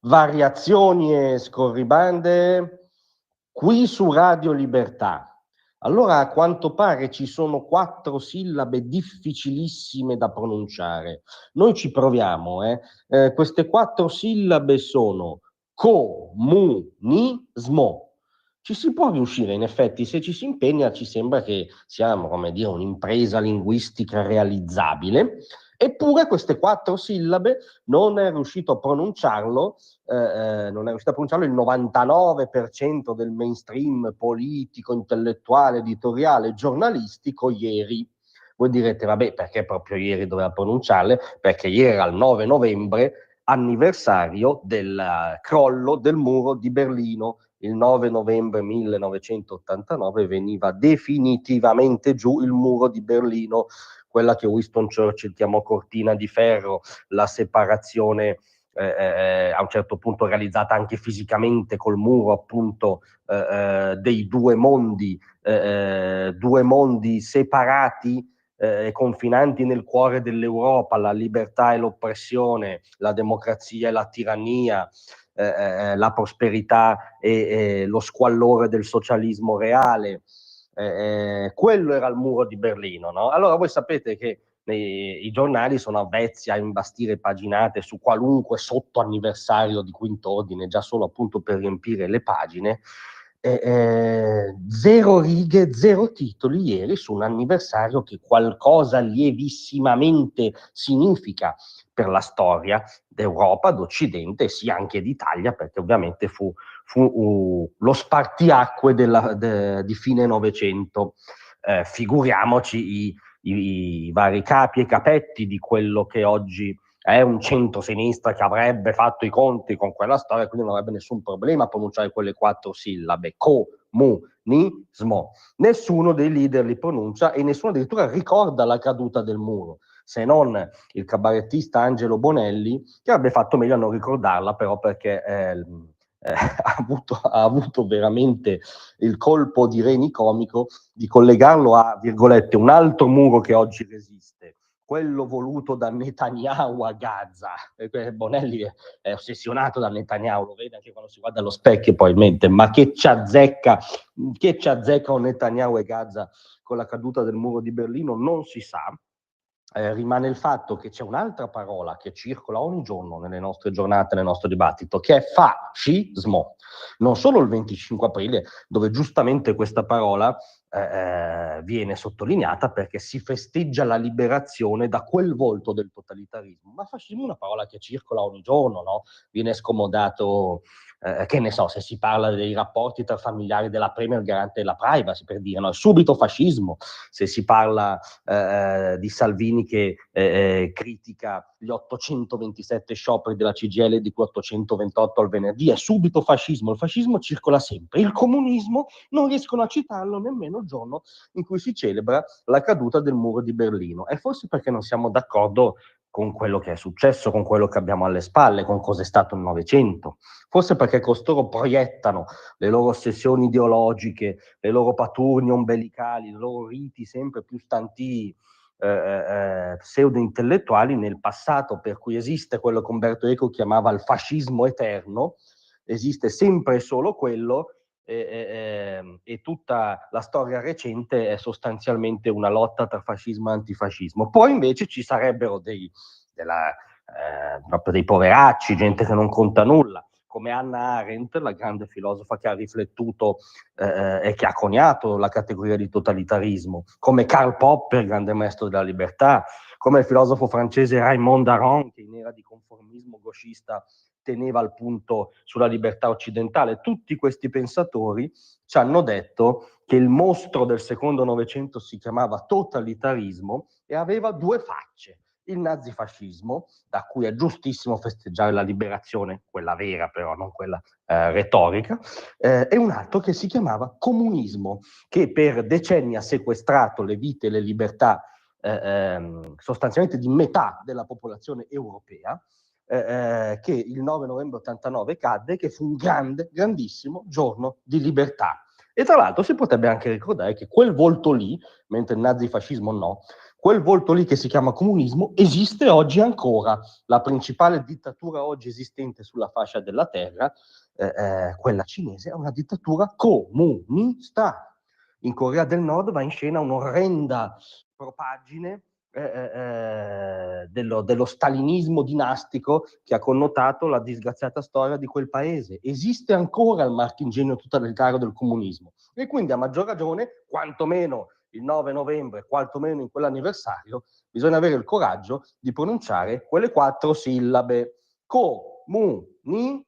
variazioni e scorribande qui su Radio Libertà. Allora, a quanto pare ci sono 4 sillabe difficilissime da pronunciare. Noi ci proviamo, queste 4 sillabe sono comunismo. Ci si può riuscire, in effetti, se ci si impegna, ci sembra che sia, come dire, un'impresa linguistica realizzabile. Eppure queste 4 sillabe non è riuscito a pronunciarlo il 99% del mainstream politico, intellettuale, editoriale, giornalistico ieri. Voi direte, vabbè, perché proprio ieri doveva pronunciarle? Perché ieri era il 9 novembre, anniversario del crollo del muro di Berlino. Il 9 novembre 1989 veniva definitivamente giù il muro di Berlino, quella che Winston Churchill chiamò cortina di ferro, la separazione a un certo punto realizzata anche fisicamente col muro, appunto, dei due mondi separati, confinanti nel cuore dell'Europa, la libertà e l'oppressione, la democrazia e la tirannia, la prosperità e lo squallore del socialismo reale. Quello era il muro di Berlino, no? Allora voi sapete che i giornali sono avvezzi a imbastire paginate su qualunque sottoanniversario di quinto ordine, già solo appunto per riempire le pagine. 0 righe, 0 titoli ieri su un anniversario che qualcosa lievissimamente significa per la storia d'Europa, d'Occidente e sì anche d'Italia, perché ovviamente fu lo spartiacque di fine Novecento. Figuriamoci i vari capi e capetti di quello che oggi è un centro-sinistra che avrebbe fatto i conti con quella storia, quindi non avrebbe nessun problema a pronunciare quelle 4 sillabe, comunismo. Nessuno dei leader li pronuncia e nessuno addirittura ricorda la caduta del muro, se non il cabarettista Angelo Bonelli, che avrebbe fatto meglio a non ricordarla, però perché ha avuto veramente il colpo di reni comico di collegarlo a, virgolette, un altro muro che oggi resiste, quello voluto da Netanyahu a Gaza. Bonelli è ossessionato da Netanyahu, lo vede anche quando si guarda allo specchio probabilmente, ma che ci azzecca un Netanyahu e Gaza con la caduta del muro di Berlino non si sa. Rimane il fatto che c'è un'altra parola che circola ogni giorno nelle nostre giornate, nel nostro dibattito, che è fascismo. Non solo il 25 aprile, dove giustamente questa parola viene sottolineata perché si festeggia la liberazione da quel volto del totalitarismo, ma fascismo è una parola che circola ogni giorno, no? Viene scomodato, che ne so, se si parla dei rapporti tra familiari della Premier garante della privacy, per dire, no? È subito fascismo. Se si parla di Salvini che critica gli 827 scioperi della CGIL, di cui 828 al venerdì, è subito fascismo. Il fascismo circola sempre. Il comunismo non riescono a citarlo nemmeno il giorno in cui si celebra la caduta del muro di Berlino. E forse perché non siamo d'accordo con quello che è successo, con quello che abbiamo alle spalle, con cosa è stato il Novecento. Forse perché costoro proiettano le loro ossessioni ideologiche, le loro paturnie ombelicali, i loro riti sempre più stantii, pseudo-intellettuali nel passato, per cui esiste quello che Umberto Eco chiamava il fascismo eterno, esiste sempre e solo quello, e tutta la storia recente è sostanzialmente una lotta tra fascismo e antifascismo. Poi invece ci sarebbero proprio dei poveracci, gente che non conta nulla, come Hannah Arendt, la grande filosofa che ha riflettuto e che ha coniato la categoria di totalitarismo, come Karl Popper, grande maestro della libertà, come il filosofo francese Raymond Aron, che in era di conformismo gauchista teneva il punto sulla libertà occidentale. Tutti questi pensatori ci hanno detto che il mostro del secondo Novecento si chiamava totalitarismo e aveva 2 facce. Il nazifascismo, da cui è giustissimo festeggiare la liberazione, quella vera però, non quella retorica, e un altro che si chiamava comunismo, che per decenni ha sequestrato le vite e le libertà sostanzialmente di metà della popolazione europea, che il 9 novembre 89 cadde, che fu un grandissimo giorno di libertà. E tra l'altro si potrebbe anche ricordare che quel volto lì, mentre il nazifascismo no, quel volto lì che si chiama comunismo esiste oggi ancora. La principale dittatura oggi esistente sulla fascia della terra, quella cinese, è una dittatura comunista. In Corea del Nord va in scena un'orrenda propaggine dello stalinismo dinastico che ha connotato la disgraziata storia di quel paese. Esiste ancora il marchingegno totalitario del comunismo e quindi a maggior ragione, quantomeno il 9 novembre, quantomeno in quell'anniversario, bisogna avere il coraggio di pronunciare quelle 4 sillabe: comunismo.